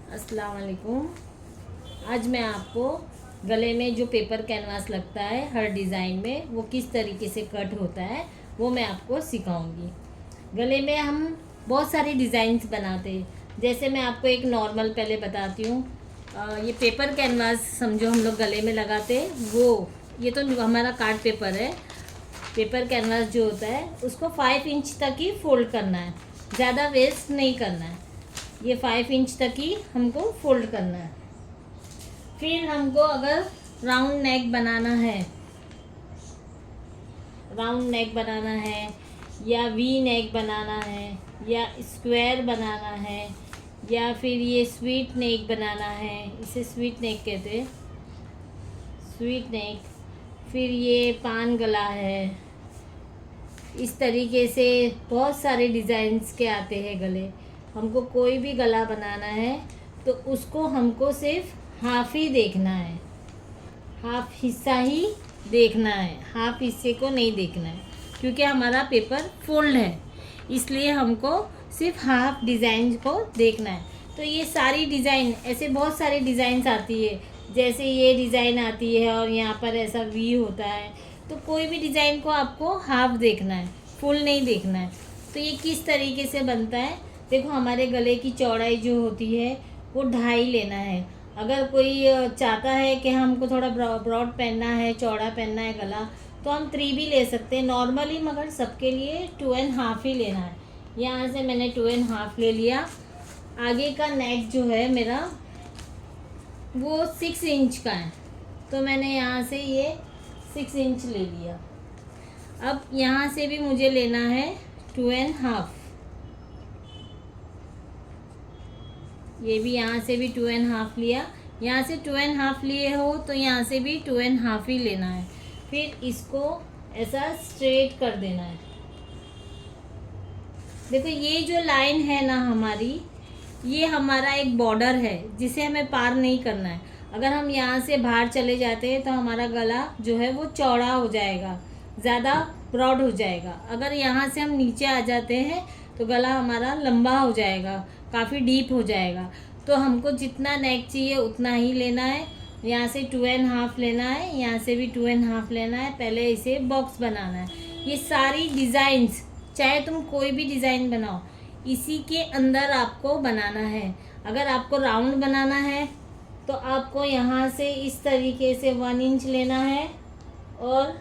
अस्सलाम वालेकुम। आज मैं आपको गले में जो पेपर कैनवास लगता है हर डिज़ाइन में वो किस तरीके से कट होता है वो मैं आपको सिखाऊंगी। गले में हम बहुत सारी डिज़ाइंस बनाते हैं। जैसे मैं आपको एक नॉर्मल पहले बताती हूँ। ये पेपर कैनवास समझो हम लोग गले में लगाते हैं वो, ये तो हमारा कार्ड पेपर है। पेपर कैनवास जो होता है उसको 5 इंच तक ही फोल्ड करना है, ज़्यादा वेस्ट नहीं करना है। ये 5 इंच तक ही हमको फोल्ड करना है। फिर हमको अगर राउंड नेक बनाना है, राउंड नेक बनाना है या वी नेक बनाना है या स्क्वायर बनाना है या फिर ये स्वीट नेक बनाना है, इसे स्वीट नेक कहते हैं, स्वीट नेक। फिर ये पान गला है। इस तरीके से बहुत सारे डिज़ाइंस के आते हैं गले। हमको कोई भी गला बनाना है तो उसको हमको सिर्फ हाफ ही देखना है, हाफ हिस्सा ही देखना है, हाफ हिस्से को नहीं देखना है, क्योंकि हमारा पेपर फोल्ड है, इसलिए हमको सिर्फ हाफ डिज़ाइन को देखना है। तो ये सारी डिज़ाइन, ऐसे बहुत सारी डिज़ाइंस आती है। जैसे ये डिज़ाइन आती है और यहाँ पर ऐसा वी होता है, तो कोई भी डिज़ाइन को आपको हाफ देखना है, फुल नहीं देखना है। तो ये किस तरीके से बनता है, देखो हमारे गले की चौड़ाई जो होती है वो 2.5 लेना है। अगर कोई चाहता है कि हमको थोड़ा ब्रॉड पहनना है, चौड़ा पहनना है गला, तो हम 3 भी ले सकते हैं नॉर्मली, मगर सबके लिए 2.5 ही लेना है। यहाँ से मैंने 2.5 ले लिया। आगे का नेक जो है मेरा वो 6 इंच का है, तो मैंने यहाँ से ये 6 इंच ले लिया। अब यहाँ से भी मुझे लेना है 2.5, ये भी यहाँ से भी 2.5 लिया। यहाँ से 2.5 लिए हो तो यहाँ से भी 2.5 ही लेना है। फिर इसको ऐसा स्ट्रेट कर देना है। देखो ये जो लाइन है ना हमारी, ये हमारा एक बॉर्डर है जिसे हमें पार नहीं करना है। अगर हम यहाँ से बाहर चले जाते हैं तो हमारा गला जो है वो चौड़ा हो जाएगा, ज़्यादा ब्रॉड हो जाएगा। अगर यहाँ से हम नीचे आ जाते हैं तो गला हमारा लंबा हो जाएगा, काफ़ी डीप हो जाएगा। तो हमको जितना नेक चाहिए उतना ही लेना है। यहाँ से 2.5 लेना है, यहाँ से भी 2.5 लेना है। पहले इसे बॉक्स बनाना है। ये सारी डिज़ाइंस, चाहे तुम कोई भी डिज़ाइन बनाओ, इसी के अंदर आपको बनाना है। अगर आपको राउंड बनाना है तो आपको यहाँ से इस तरीके से 1 इंच लेना है और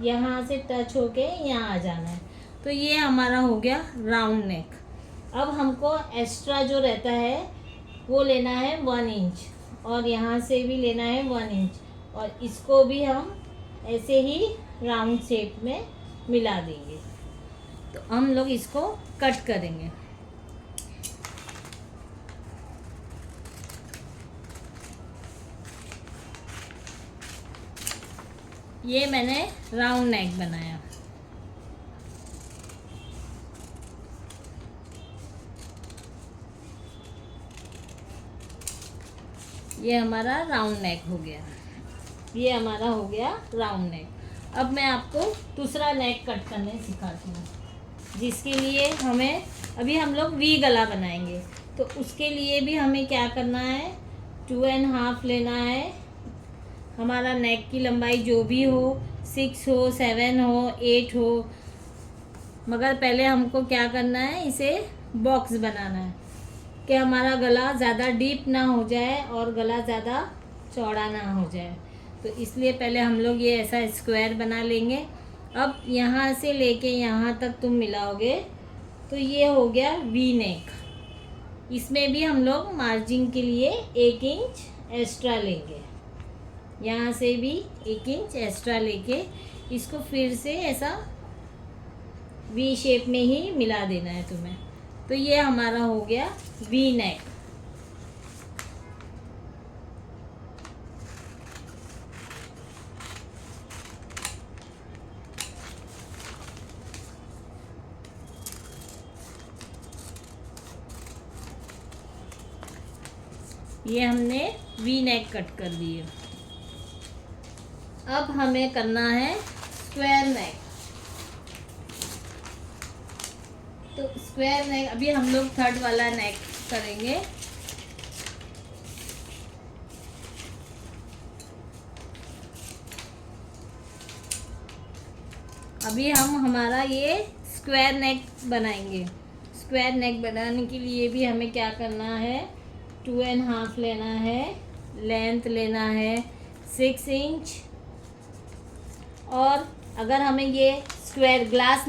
यहाँ से टच होके यहाँ आ जाना है। तो ये हमारा हो गया राउंड नेक। अब हमको एक्स्ट्रा जो रहता है वो लेना है 1 इंच और यहाँ से भी लेना है 1 इंच, और इसको भी हम ऐसे ही राउंड शेप में मिला देंगे। तो हम लोग इसको कट करेंगे। ये मैंने राउंड नेक बनाया। ये हमारा राउंड नेक हो गया, ये हमारा हो गया राउंड नेक। अब मैं आपको दूसरा नेक कट करने सिखाती हूँ, जिसके लिए हमें, अभी हम लोग वी गला बनाएंगे, तो उसके लिए भी हमें क्या करना है, 2.5 लेना है। हमारा नेक की लंबाई जो भी हो, 6 हो, 7 हो, 8 हो, मगर पहले हमको क्या करना है, इसे बॉक्स बनाना है कि हमारा गला ज़्यादा डीप ना हो जाए और गला ज़्यादा चौड़ा ना हो जाए। तो इसलिए पहले हम लोग ये ऐसा स्क्वायर बना लेंगे। अब यहाँ से लेके यहाँ तक तुम मिलाओगे तो ये हो गया वी नेक। इसमें भी हम लोग मार्जिन के लिए 1 इंच एक्स्ट्रा लेंगे। यहाँ से भी 1 इंच एक्स्ट्रा लेके इसको फिर से ऐसा वी शेप में ही मिला देना है तुम्हें। तो ये हमारा हो गया वी नेक। ये हमने वी नेक कट कर दिए। अब हमें करना है स्क्वायर नेक। तो स्क्वायर नेक अभी हम लोग 3rd वाला नेक करेंगे। अभी हम हमारा ये स्क्वायर नेक बनाएंगे। स्क्वायर नेक बनाने के लिए भी हमें क्या करना है, 2.5 लेना है, लेंथ लेना है 6 इंच। और अगर हमें ये स्क्वायर ग्लास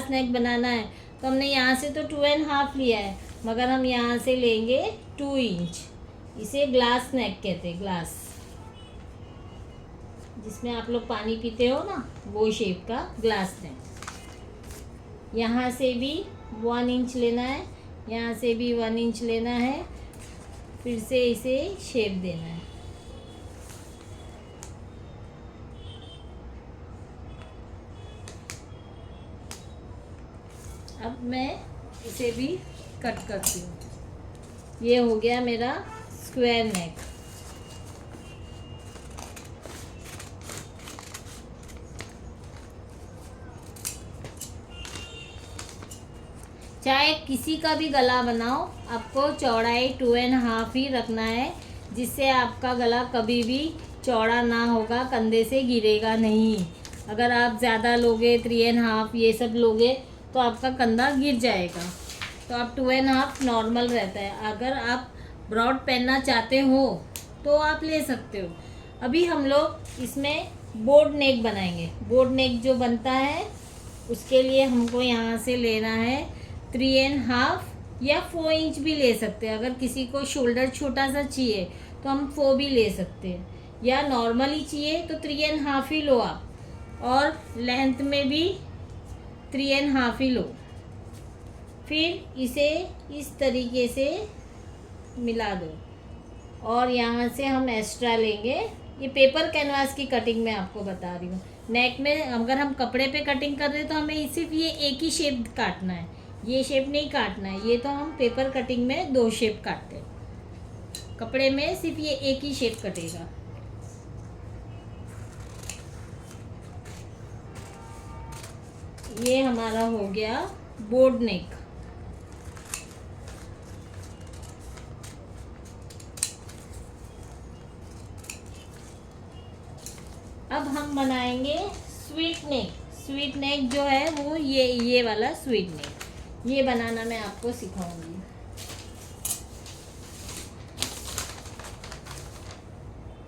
नेक बनाना है तो हमने यहाँ से तो 2.5 लिया है, मगर हम यहाँ से लेंगे 2 इंच। इसे ग्लास नेक कहते हैं, ग्लास जिसमें आप लोग पानी पीते हो ना, वो शेप का ग्लास नेक। यहाँ से भी 1 इंच लेना है, यहाँ से भी 1 इंच लेना है, फिर से इसे शेप देना है। अब मैं इसे भी कट करती हूँ। ये हो गया मेरा स्क्वायर नेक। चाहे किसी का भी गला बनाओ, आपको चौड़ाई 2.5 ही रखना है, जिससे आपका गला कभी भी चौड़ा ना होगा, कंधे से गिरेगा नहीं। अगर आप ज़्यादा लोगे 3.5 ये सब लोगे तो आपका कंधा गिर जाएगा। तो आप 2.5 नॉर्मल रहता है। अगर आप ब्रॉड पहनना चाहते हो तो आप ले सकते हो। अभी हम लोग इसमें बोर्ड नेक बनाएंगे। बोर्ड नेक जो बनता है उसके लिए हमको यहाँ से लेना है 3.5 या 4 इंच भी ले सकते हैं। अगर किसी को शोल्डर छोटा सा चाहिए तो हम 4 भी ले सकते हैं, या नॉर्मली चाहिए तो 3.5 ही लो आप, और लेंथ में भी 3.5 ही लो। फिर इसे इस तरीके से मिला दो, और यहाँ से हम एक्स्ट्रा लेंगे। ये पेपर कैनवास की कटिंग मैं आपको बता रही हूँ। नेक में अगर हम कपड़े पे कटिंग कर रहे हैं तो हमें सिर्फ ये एक ही शेप काटना है, ये शेप नहीं काटना है। ये तो हम पेपर कटिंग में 2 शेप काटते हैं, कपड़े में सिर्फ ये एक ही शेप कटेगा। ये हमारा हो गया बोर्ड नेक। अब हम बनाएंगे स्वीट नेक। स्वीट नेक जो है वो ये वाला स्वीट नेक, ये बनाना मैं आपको सिखाऊंगी।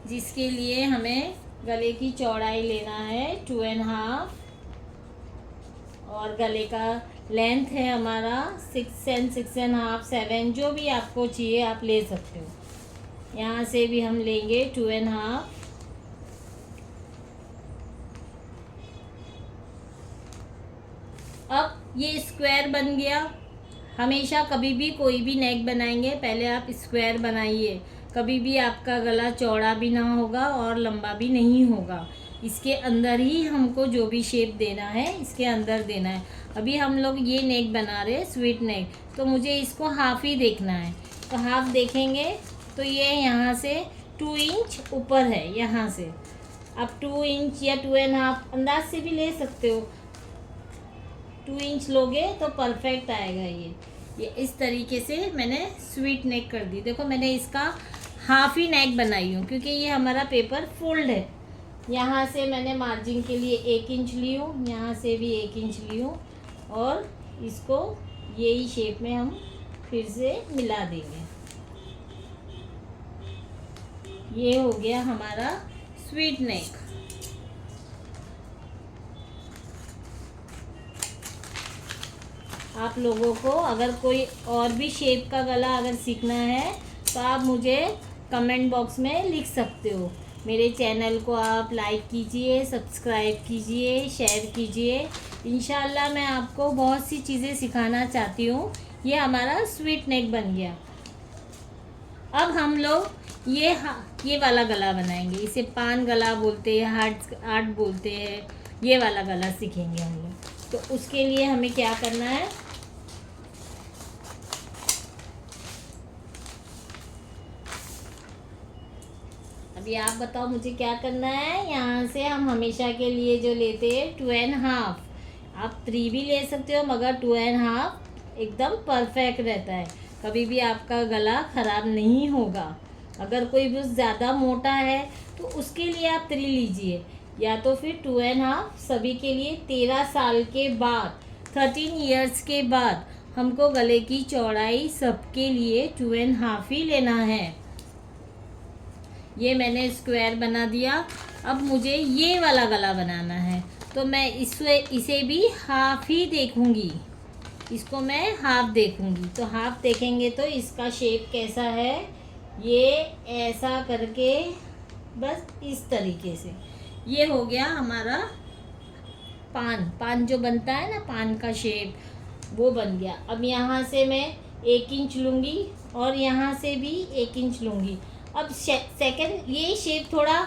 जिसके लिए हमें गले की चौड़ाई लेना है 2.5, और गले का लेंथ है हमारा 6 and 6.5 7, जो भी आपको चाहिए आप ले सकते हो। यहाँ से भी हम लेंगे 2.5। अब ये स्क्वायर बन गया। हमेशा कभी भी कोई भी नेक बनाएंगे पहले आप स्क्वायर बनाइए, कभी भी आपका गला चौड़ा भी ना होगा और लंबा भी नहीं होगा। इसके अंदर ही हमको जो भी शेप देना है इसके अंदर देना है। अभी हम लोग ये नेक बना रहे हैं स्वीट नेक, तो मुझे इसको हाफ ही देखना है। तो हाफ देखेंगे तो ये यहाँ से 2 इंच ऊपर है, यहाँ से आप 2 इंच या 2.5 अंदाज से भी ले सकते हो। 2 इंच लोगे तो परफेक्ट आएगा। ये इस तरीके से मैंने स्वीट नेक कर दी। देखो मैंने इसका हाफ ही नेक बनाई हूँ क्योंकि ये हमारा पेपर फोल्ड है। यहाँ से मैंने मार्जिन के लिए 1 इंच ली हूँ, यहाँ से भी 1 इंच ली हूँ, और इसको यही शेप में हम फिर से मिला देंगे। ये हो गया हमारा स्वीट नेक। आप लोगों को अगर कोई और भी शेप का गला अगर सीखना है तो आप मुझे कमेंट बॉक्स में लिख सकते हो। मेरे चैनल को आप लाइक कीजिए, सब्सक्राइब कीजिए, शेयर कीजिए। इंशाल्लाह मैं आपको बहुत सी चीज़ें सिखाना चाहती हूँ। ये हमारा स्वीट नेक बन गया। अब हम लोग ये वाला गला बनाएंगे। इसे पान गला बोलते हैं, हार्ट बोलते हैं। ये वाला गला सीखेंगे हम लोग। तो उसके लिए हमें क्या करना है, अभी आप बताओ मुझे क्या करना है। यहाँ से हम हमेशा के लिए जो लेते हैं 2.5, आप 3 भी ले सकते हो, मगर 2.5 एकदम परफेक्ट रहता है। कभी भी आपका गला ख़राब नहीं होगा। अगर कोई भी ज़्यादा मोटा है तो उसके लिए आप 3 लीजिए, या तो फिर 2.5, सभी के लिए 13 साल के बाद, 13 इयर्स के बाद हमको गले की चौड़ाई सबके लिए 2.5 ही लेना है। ये मैंने स्क्वायर बना दिया। अब मुझे ये वाला गला बनाना है, तो मैं इसे भी हाफ ही देखूंगी, इसको मैं हाफ देखूंगी। तो हाफ देखेंगे तो इसका शेप कैसा है, ये ऐसा करके बस इस तरीके से ये हो गया हमारा पान जो बनता है ना, पान का शेप, वो बन गया। अब यहाँ से मैं 1 इंच लूँगी और यहाँ से भी 1 इंच लूँगी। अब सेकंड ये शेप थोड़ा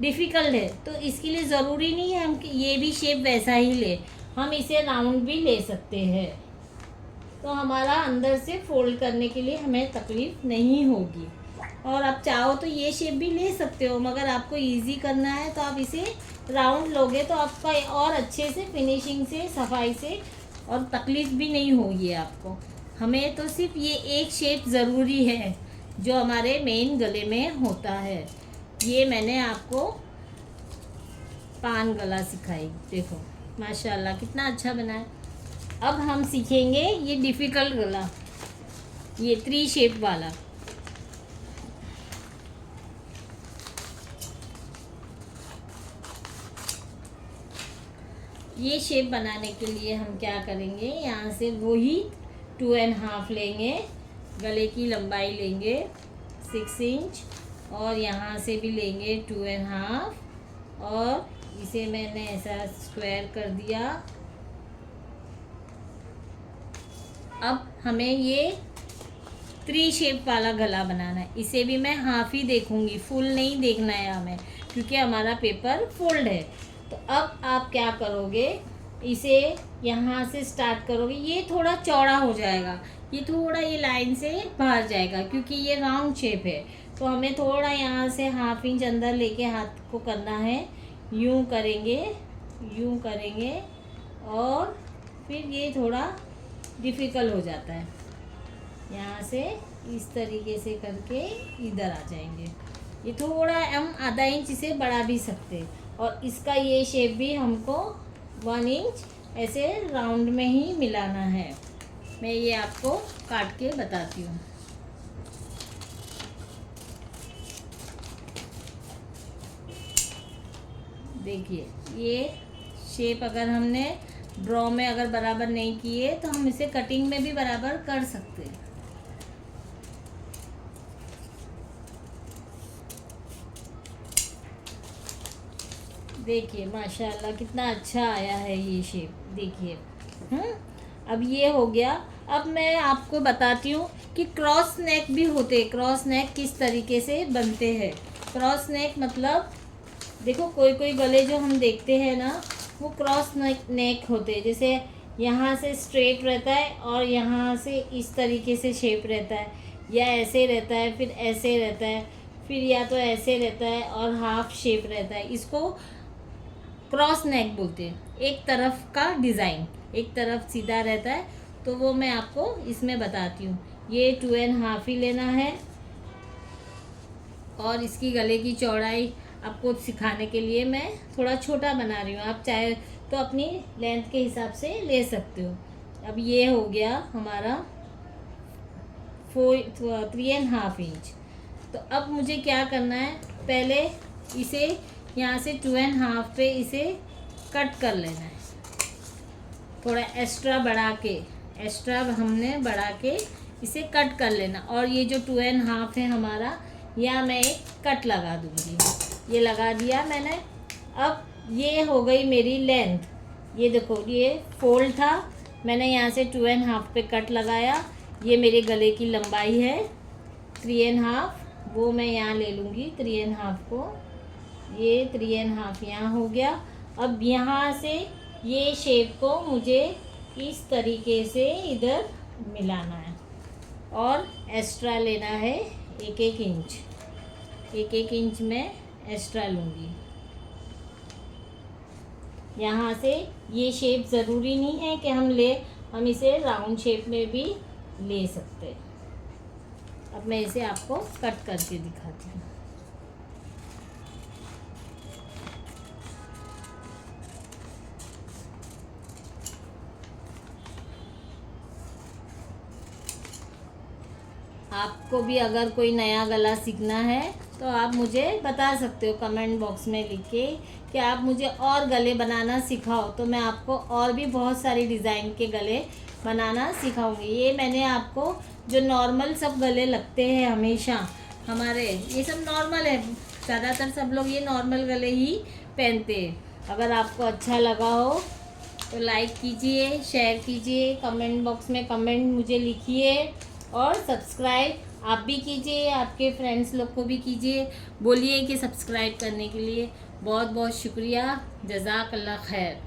डिफ़िकल्ट है, तो इसके लिए ज़रूरी नहीं है हम ये भी शेप वैसा ही ले, हम इसे राउंड भी ले सकते हैं। तो हमारा अंदर से फोल्ड करने के लिए हमें तकलीफ़ नहीं होगी। और आप चाहो तो ये शेप भी ले सकते हो, मगर आपको इजी करना है तो आप इसे राउंड लोगे तो आपका और अच्छे से फिनिशिंग से, सफाई से, और तकलीफ़ भी नहीं होगी आपको। हमें तो सिर्फ ये एक शेप ज़रूरी है जो हमारे मेन गले में होता है। ये मैंने आपको पान गला सिखाई, देखो माशाल्लाह कितना अच्छा बना है। अब हम सीखेंगे ये डिफ़िकल्ट गला, ये 3 शेप वाला। ये शेप बनाने के लिए हम क्या करेंगे, यहाँ से वही 2.5 लेंगे, गले की लंबाई लेंगे 6 इंच, और यहाँ से भी लेंगे 2.5, और इसे मैंने ऐसा स्क्वायर कर दिया। अब हमें ये 3 शेप वाला गला बनाना है, इसे भी मैं हाफ ही देखूंगी, फुल नहीं देखना है हमें, क्योंकि हमारा पेपर फोल्ड है। तो अब आप क्या करोगे, इसे यहाँ से स्टार्ट करोगे, ये थोड़ा चौड़ा हो जाएगा, ये थोड़ा ये लाइन से बाहर जाएगा क्योंकि ये राउंड शेप है। तो हमें थोड़ा यहाँ से हाफ इंच अंदर लेके हाथ को करना है, यूँ करेंगे, यूँ करेंगे, और फिर ये थोड़ा डिफ़िकल्ट हो जाता है, यहाँ से इस तरीके से करके इधर आ जाएंगे। ये थोड़ा हम आधा इंच इसे बढ़ा भी सकते, और इसका ये शेप भी हमको 1 इंच ऐसे राउंड में ही मिलाना है। मैं ये आपको काट के बताती हूँ। देखिए ये शेप अगर हमने ड्रॉ में अगर बराबर नहीं किए तो हम इसे कटिंग में भी बराबर कर सकते हैं। देखिए माशाल्लाह कितना अच्छा आया है ये शेप, देखिए। अब ये हो गया। अब मैं आपको बताती हूँ कि क्रॉस नेक भी होते हैं। क्रॉस नेक किस तरीके से बनते हैं। क्रॉस नेक मतलब देखो कोई कोई गले जो हम देखते हैं ना, वो क्रॉस नेक होते हैं। जैसे यहाँ से स्ट्रेट रहता है और यहाँ से इस तरीके से शेप रहता है, या ऐसे रहता है, फिर ऐसे रहता है, फिर या तो ऐसे रहता है और हाफ शेप रहता है। इसको क्रॉस नेक बोलते हैं। एक तरफ का डिज़ाइन एक तरफ सीधा रहता है, तो वो मैं आपको इसमें बताती हूँ। ये 2.5 ही लेना है, और इसकी गले की चौड़ाई आपको सिखाने के लिए मैं थोड़ा छोटा बना रही हूँ। आप चाहे तो अपनी लेंथ के हिसाब से ले सकते हो। अब ये हो गया हमारा 3.5 इंच। तो अब मुझे क्या करना है, पहले इसे यहाँ से 2.5 पे इसे कट कर लेना है। थोड़ा एक्स्ट्रा बढ़ा के, एक्स्ट्रा हमने बढ़ा के इसे कट कर लेना। और ये जो 2.5 है हमारा, यहाँ मैं एक कट लगा दूँगी। ये लगा दिया मैंने। अब ये हो गई मेरी लेंथ। ये देखो ये फोल्ड था, मैंने यहाँ से 2.5 पे कट लगाया। ये मेरे गले की लंबाई है 3.5, वो मैं यहाँ ले लूँगी 3.5 को। ये 3.5 यहाँ हो गया। अब यहाँ से ये शेप को मुझे इस तरीके से इधर मिलाना है, और एक्स्ट्रा लेना है 1-1 इंच। 1-1 इंच में एक्स्ट्रा लूँगी। यहाँ से ये शेप ज़रूरी नहीं है कि हम इसे राउंड शेप में भी ले सकते। अब मैं इसे आपको कट करके दिखाती हूँ। आपको भी अगर कोई नया गला सीखना है तो आप मुझे बता सकते हो कमेंट बॉक्स में लिख के कि आप मुझे और गले बनाना सिखाओ, तो मैं आपको और भी बहुत सारी डिज़ाइन के गले बनाना सिखाऊंगी। ये मैंने आपको जो नॉर्मल सब गले लगते हैं हमेशा हमारे, ये सब नॉर्मल है, ज़्यादातर सब लोग ये नॉर्मल गले ही पहनते हैं। अगर आपको अच्छा लगा हो तो लाइक कीजिए, शेयर कीजिए, कमेंट बॉक्स में कमेंट मुझे लिखिए और सब्सक्राइब आप भी कीजिए, आपके फ्रेंड्स लोग को भी कीजिए, बोलिए कि सब्सक्राइब करने के लिए। बहुत बहुत शुक्रिया। जज़ाकल्लाह खैर।